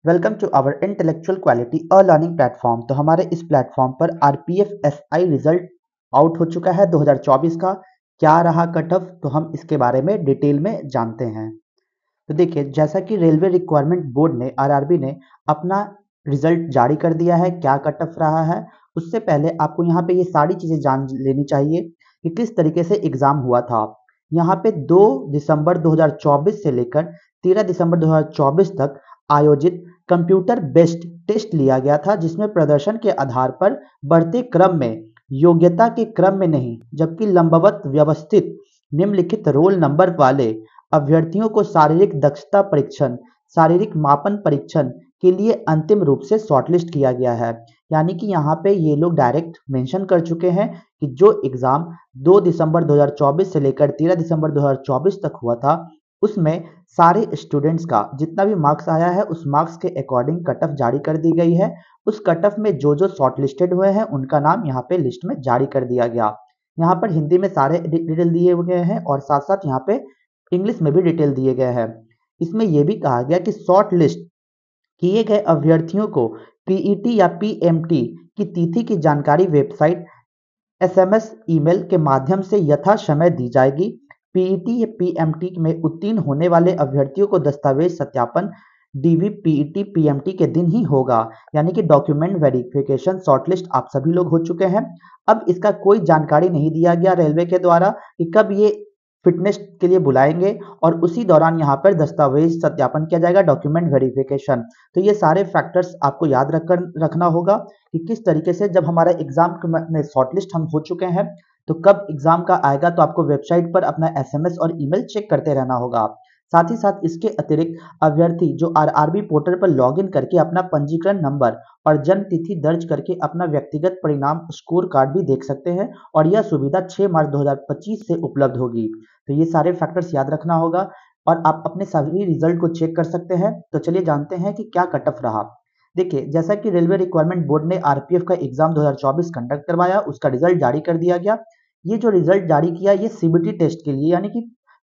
Welcome to our intellectual quality a learning platform. तो हमारे इस प्लेटफॉर्म पर आरपीएफ एसआई रिजल्ट आउट हो चुका है 2024 का। क्या रहा कट ऑफ, तो हम इसके बारे में डिटेल में जानते हैं। तो देखिए, जैसा कि रेलवे रिक्वायरमेंट बोर्ड ने आरआरबी ने अपना रिजल्ट जारी कर दिया है, क्या कट ऑफ रहा है उससे पहले आपको यहाँ पे ये सारी चीज़ें जान लेनी चाहिए कि किस तरीके से एग्ज़ाम हुआ था। यहाँ पे 2 दिसंबर 2024 से लेकर 13 दिसंबर 2024 तक आयोजित कंप्यूटर बेस्ड टेस्ट लिया गया था, जिसमें प्रदर्शन के आधार पर बढ़ते क्रम में, योग्यता के क्रम में नहीं, जबकि लंबवत व्यवस्थित निम्नलिखित रोल नंबर वाले अभ्यर्थियों को शारीरिक दक्षता परीक्षण, शारीरिक मापन परीक्षण के लिए अंतिम रूप से शॉर्टलिस्ट किया गया है। यानी कि यहाँ पे ये लोग डायरेक्ट मेंशन कर चुके हैं कि जो एग्जाम 2 दिसंबर 2024 से लेकर 13 दिसंबर 2024 तक हुआ था, उसमें सारे स्टूडेंट्स का जितना भी मार्क्स आया है उस मार्क्स के अकॉर्डिंग कट ऑफ जारी कर दी गई है। उस कट ऑफ में जो जो शॉर्टलिस्टेड हुए हैं उनका नाम यहाँ पे लिस्ट में जारी कर दिया गया। यहाँ पर हिंदी में सारे डिटेल दिए गए हैं और साथ साथ यहाँ पे इंग्लिश में भी डिटेल दिए गए हैं। इसमें यह भी कहा गया कि शॉर्ट लिस्ट किए गए अभ्यर्थियों को पीईटी या पीएमटी की तिथि की जानकारी वेबसाइट, एसएमएस, ईमेल के माध्यम से यथा समय दी जाएगी। पीईटी या पीएमटी में उत्तीर्ण होने वाले अभ्यर्थियों को दस्तावेज सत्यापन डीवी पीईटी पीएमटी के दिन ही होगा। यानी कि डॉक्यूमेंट वेरिफिकेशन शॉर्टलिस्ट आप सभी लोग हो चुके हैं। अब इसका कोई जानकारी नहीं दिया गया रेलवे के द्वारा कि कब ये फिटनेस के लिए बुलाएंगे और उसी दौरान यहाँ पर दस्तावेज सत्यापन किया जाएगा, डॉक्यूमेंट वेरिफिकेशन। तो ये सारे फैक्टर्स आपको याद रखना होगा कि किस तरीके से जब हमारा एग्जाम में शॉर्टलिस्ट हम हो चुके हैं तो कब एग्जाम का आएगा, तो आपको वेबसाइट पर अपना एसएमएस और ईमेल चेक करते रहना होगा। साथ ही साथ इसके अतिरिक्त अभ्यर्थी जो आरआरबी पोर्टल पर लॉगिन करके अपना पंजीकरण नंबर और जन्म तिथि दर्ज करके अपना व्यक्तिगत परिणाम स्कोर कार्ड भी देख सकते हैं और यह सुविधा 6 मार्च 2025 से उपलब्ध होगी। तो ये सारे फैक्टर्स याद रखना होगा और आप अपने सभी रिजल्ट को चेक कर सकते हैं। तो चलिए जानते हैं कि क्या कट ऑफ रहा। देखिए, जैसा कि रेलवे रिक्वायरमेंट बोर्ड ने आरपीएफ का एग्जाम 2024 कंडक्ट करवाया, उसका रिजल्ट जारी कर दिया गया। ये जो रिजल्ट जारी किया ये सीबीटी टेस्ट के लिए यानी कि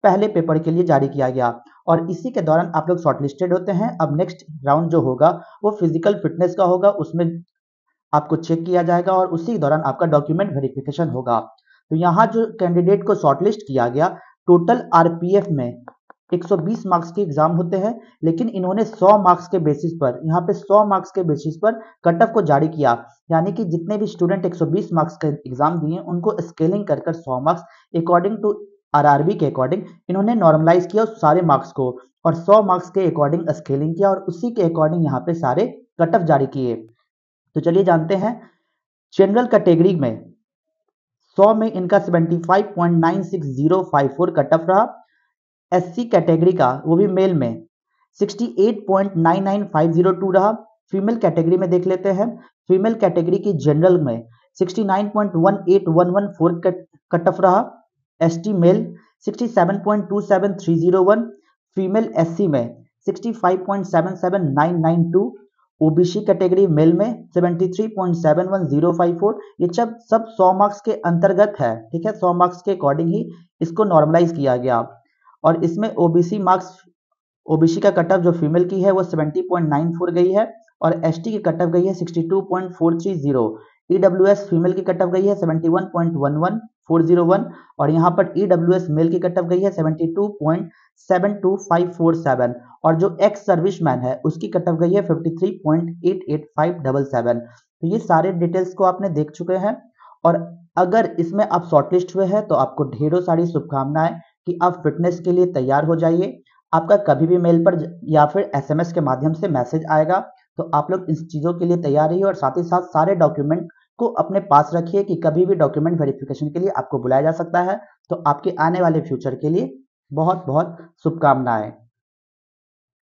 पहले पेपर के लिए जारी किया गया और इसी के दौरान आप लोग शॉर्टलिस्टेड होते हैं। अब नेक्स्ट राउंड जो होगा वो फिजिकल फिटनेस का होगा, उसमें आपको चेक किया जाएगा और उसी दौरान आपका डॉक्यूमेंट वेरिफिकेशन होगा। तो यहाँ जो कैंडिडेट को शॉर्टलिस्ट किया गया, टोटल आरपीएफ में 120 मार्क्स के एग्जाम होते हैं, लेकिन इन्होंने 100 मार्क्स के बेसिस पर, यहाँ पे 100 मार्क्स के बेसिस पर कट ऑफ को जारी किया। यानी कि जितने भी स्टूडेंट 120 मार्क्स का एग्जाम दिए उनको स्केलिंग कर 100 मार्क्स अकॉर्डिंग टू आरआरबी के अकॉर्डिंग इन्होंने नॉर्मलाइज किया उस सारे मार्क्स को और 100 मार्क्स के अकॉर्डिंग स्केलिंग किया और उसी के अकॉर्डिंग यहाँ पे सारे कट ऑफ जारी किए। तो चलिए जानते हैं। जनरल कैटेगरी में 100 में इनका 75.96054 कट ऑफ रहा। एससी कैटेगरी का वो भी मेल में 68.99502 रहा। फीमेल कैटेगरी में देख लेते हैं। फीमेल कैटेगरी की जनरल में 69.18114 कट ऑफ रहा। ST male 67.27301। फीमेल एससी में 65.77992। ओबीसी कैटेगरी मेल में 73.71054। ये सब 100 मार्क्स के अंतर्गत है, ठीक है। 100 मार्क्स के अकॉर्डिंग ही इसको नॉर्मलाइज किया गया और इसमें ओबीसी मार्क्स, ओबीसी का कट ऑफ जो फीमेल की है वो 70.94 गई है और एसटी की कट ऑफ गई है 62.430। ईडब्ल्यूएस फीमेल की कट ऑफ गई है 71.11401 और यहाँ पर ईडब्ल्यूएस मेल की कट ऑफ गई है 72.72547 और जो एक्स सर्विसमैन है उसकी कट ऑफ गई है 53.88577। तो ये सारे डिटेल्स को आपने देख चुके हैं और अगर इसमें आप शॉर्टलिस्ट हुए हैं तो आपको ढेरों सारी शुभकामनाएं कि आप फिटनेस के लिए तैयार हो जाइए। आपका कभी भी मेल पर या फिर एसएमएस के माध्यम से मैसेज आएगा, तो आप लोग इस चीज़ों के लिए तैयार रहिए और साथ ही साथ सारे डॉक्यूमेंट को अपने पास रखिए कि कभी भी डॉक्यूमेंट वेरिफिकेशन के लिए आपको बुलाया जा सकता है। तो आपके आने वाले फ्यूचर के लिए बहुत बहुत शुभकामनाएं।